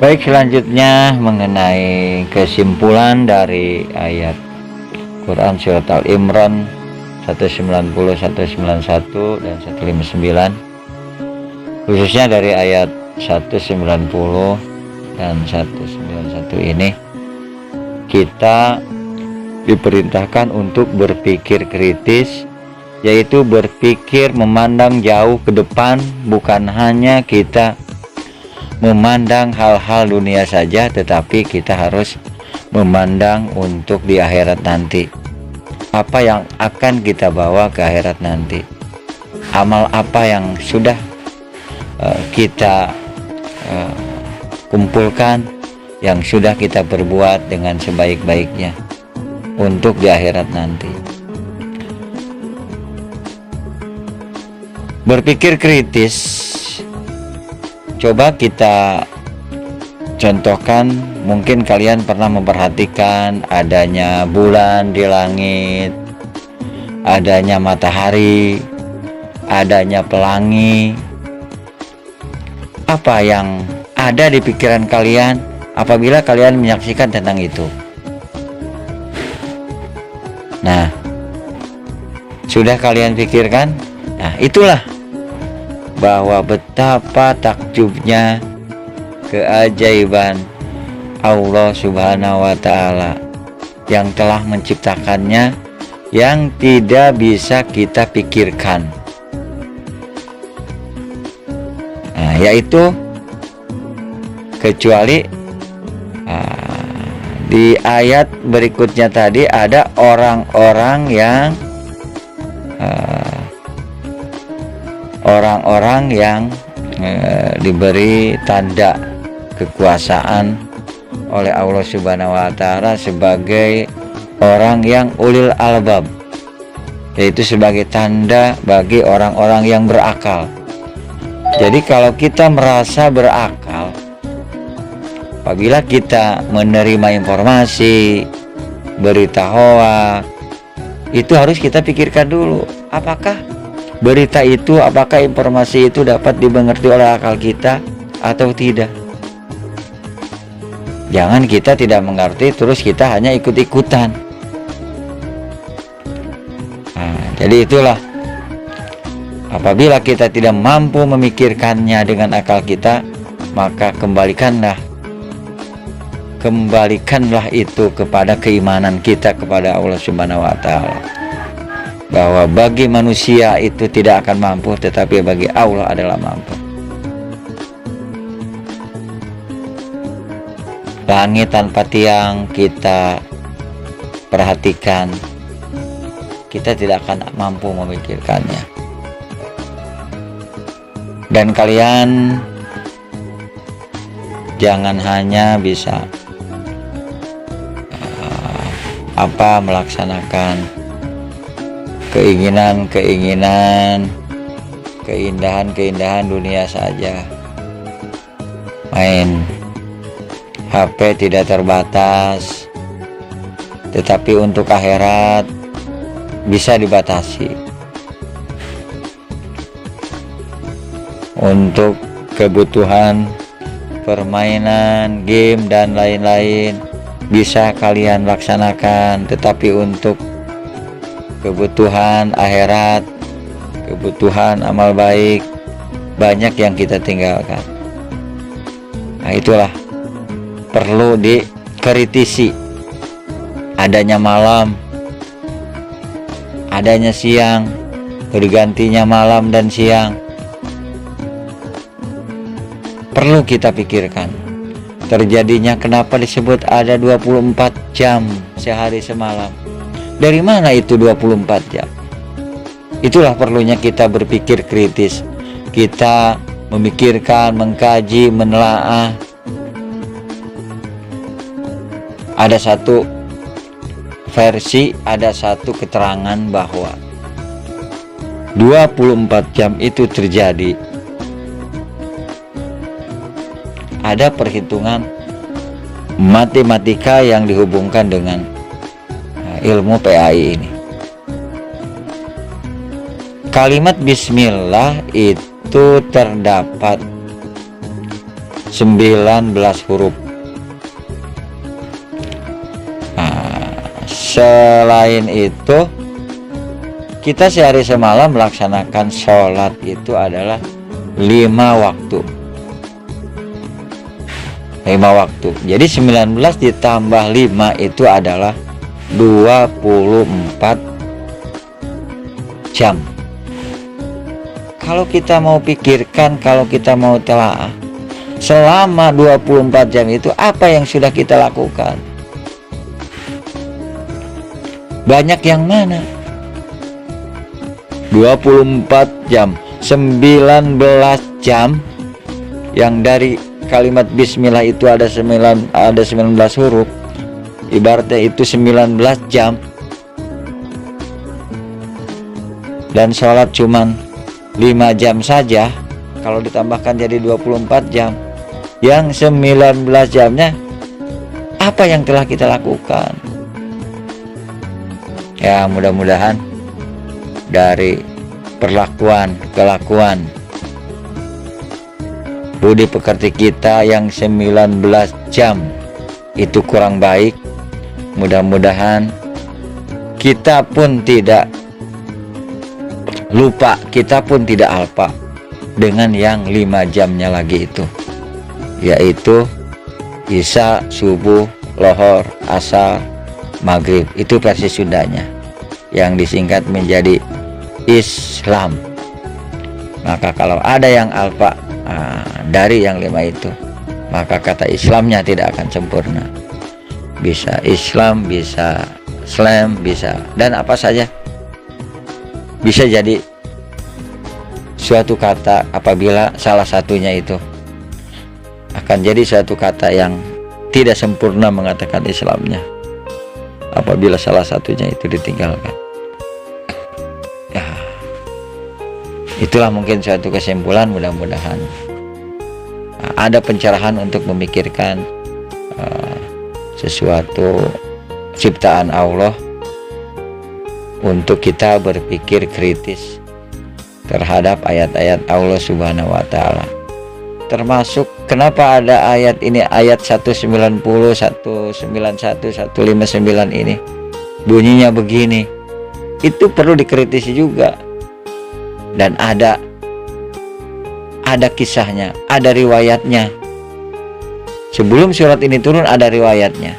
Baik, selanjutnya mengenai kesimpulan dari ayat Quran surat Al-Imran 190, 191 dan 159, khususnya dari ayat 190 dan 191 ini, kita diperintahkan untuk berpikir kritis, yaitu berpikir memandang jauh ke depan, bukan hanya kita memandang hal-hal dunia saja, tetapi kita harus memandang untuk di akhirat nanti. Apa yang akan kita bawa ke akhirat nanti, amal apa yang sudah kita kumpulkan, yang sudah kita berbuat dengan sebaik-baiknya untuk di akhirat nanti. Berpikir kritis, coba kita contohkan. Mungkin kalian pernah memperhatikan adanya bulan di langit, adanya matahari, adanya pelangi. Apa yang ada di pikiran kalian apabila kalian menyaksikan tentang itu? Nah, sudah kalian pikirkan? Nah, itulah bahwa betapa takjubnya, keajaiban Allah Subhanahu wa Ta'ala yang telah menciptakannya, yang tidak bisa kita pikirkan. Nah, yaitu kecuali di ayat berikutnya tadi ada orang-orang yang diberi tanda kekuasaan oleh Allah Subhanahu wa Ta'ala sebagai orang yang ulil albab, yaitu sebagai tanda bagi orang-orang yang berakal. Jadi kalau kita merasa berakal, apabila kita menerima informasi, berita hoak, itu harus kita pikirkan dulu, apakah berita itu, apakah informasi itu dapat dimengerti oleh akal kita atau tidak. Jangan kita tidak mengerti terus kita hanya ikut-ikutan. Nah, jadi itulah, apabila kita tidak mampu memikirkannya dengan akal kita, maka kembalikanlah itu kepada keimanan kita kepada Allah Subhanahu wa Ta'ala, bahwa bagi manusia itu tidak akan mampu, tetapi bagi Allah adalah mampu. Langit tanpa tiang kita perhatikan, kita tidak akan mampu memikirkannya. Dan kalian jangan hanya bisa melaksanakan keinginan-keinginan, keindahan-keindahan dunia saja. Main HP tidak terbatas, tetapi untuk akhirat bisa dibatasi. Untuk kebutuhan permainan, game dan lain-lain bisa kalian laksanakan, tetapi untuk kebutuhan akhirat, kebutuhan amal baik, banyak yang kita tinggalkan. Nah, itulah perlu dikritisi. Adanya malam, adanya siang, bergantinya malam dan siang, perlu kita pikirkan. Terjadinya kenapa disebut ada 24 jam sehari semalam? Dari mana itu 24 jam? Itulah perlunya kita berpikir kritis. Kita memikirkan, mengkaji, menelaah. Ada satu versi, ada satu keterangan bahwa 24 jam itu terjadi. Ada perhitungan matematika yang dihubungkan dengan ilmu PAI ini. Kalimat bismillah itu terdapat 19 huruf. Nah, selain itu kita sehari semalam melaksanakan sholat itu adalah 5 waktu. 5 waktu. Jadi 19 ditambah 5 itu adalah 24 jam. Kalau kita mau pikirkan, kalau kita mau telaah, selama 24 jam itu apa yang sudah kita lakukan? Banyak yang mana? 24 jam, 19 jam, yang dari kalimat bismillah itu ada 19 huruf, ibaratnya itu 19 jam. Dan sholat cuman 5 jam saja, kalau ditambahkan jadi 24 jam, yang 19 jamnya apa yang telah kita lakukan? Ya, mudah-mudahan dari perlakuan, kelakuan, budi pekerti kita yang 19 jam itu kurang baik, mudah-mudahan kita pun tidak lupa, kita pun tidak alpa dengan yang 5 jamnya lagi itu, yaitu isya, subuh, lohor, asar, maghrib. Itu versi Sundanya yang disingkat menjadi Islam. Maka kalau ada yang alpa dari yang 5 itu, maka kata Islamnya tidak akan sempurna. Bisa Islam, bisa Islam, bisa dan apa saja. Bisa jadi suatu kata apabila salah satunya itu akan jadi suatu kata yang tidak sempurna mengatakan Islamnya apabila salah satunya itu ditinggalkan. Ya, itulah mungkin suatu kesimpulan. Mudah-mudahan ada pencerahan untuk memikirkan sesuatu ciptaan Allah, untuk kita berpikir kritis terhadap ayat-ayat Allah Subhanahu wa Ta'ala. Termasuk kenapa ada ayat ini, ayat 190, 191, 159 ini bunyinya begini. Itu perlu dikritisi juga. Dan ada kisahnya, ada riwayatnya. Sebelum surat ini turun ada riwayatnya.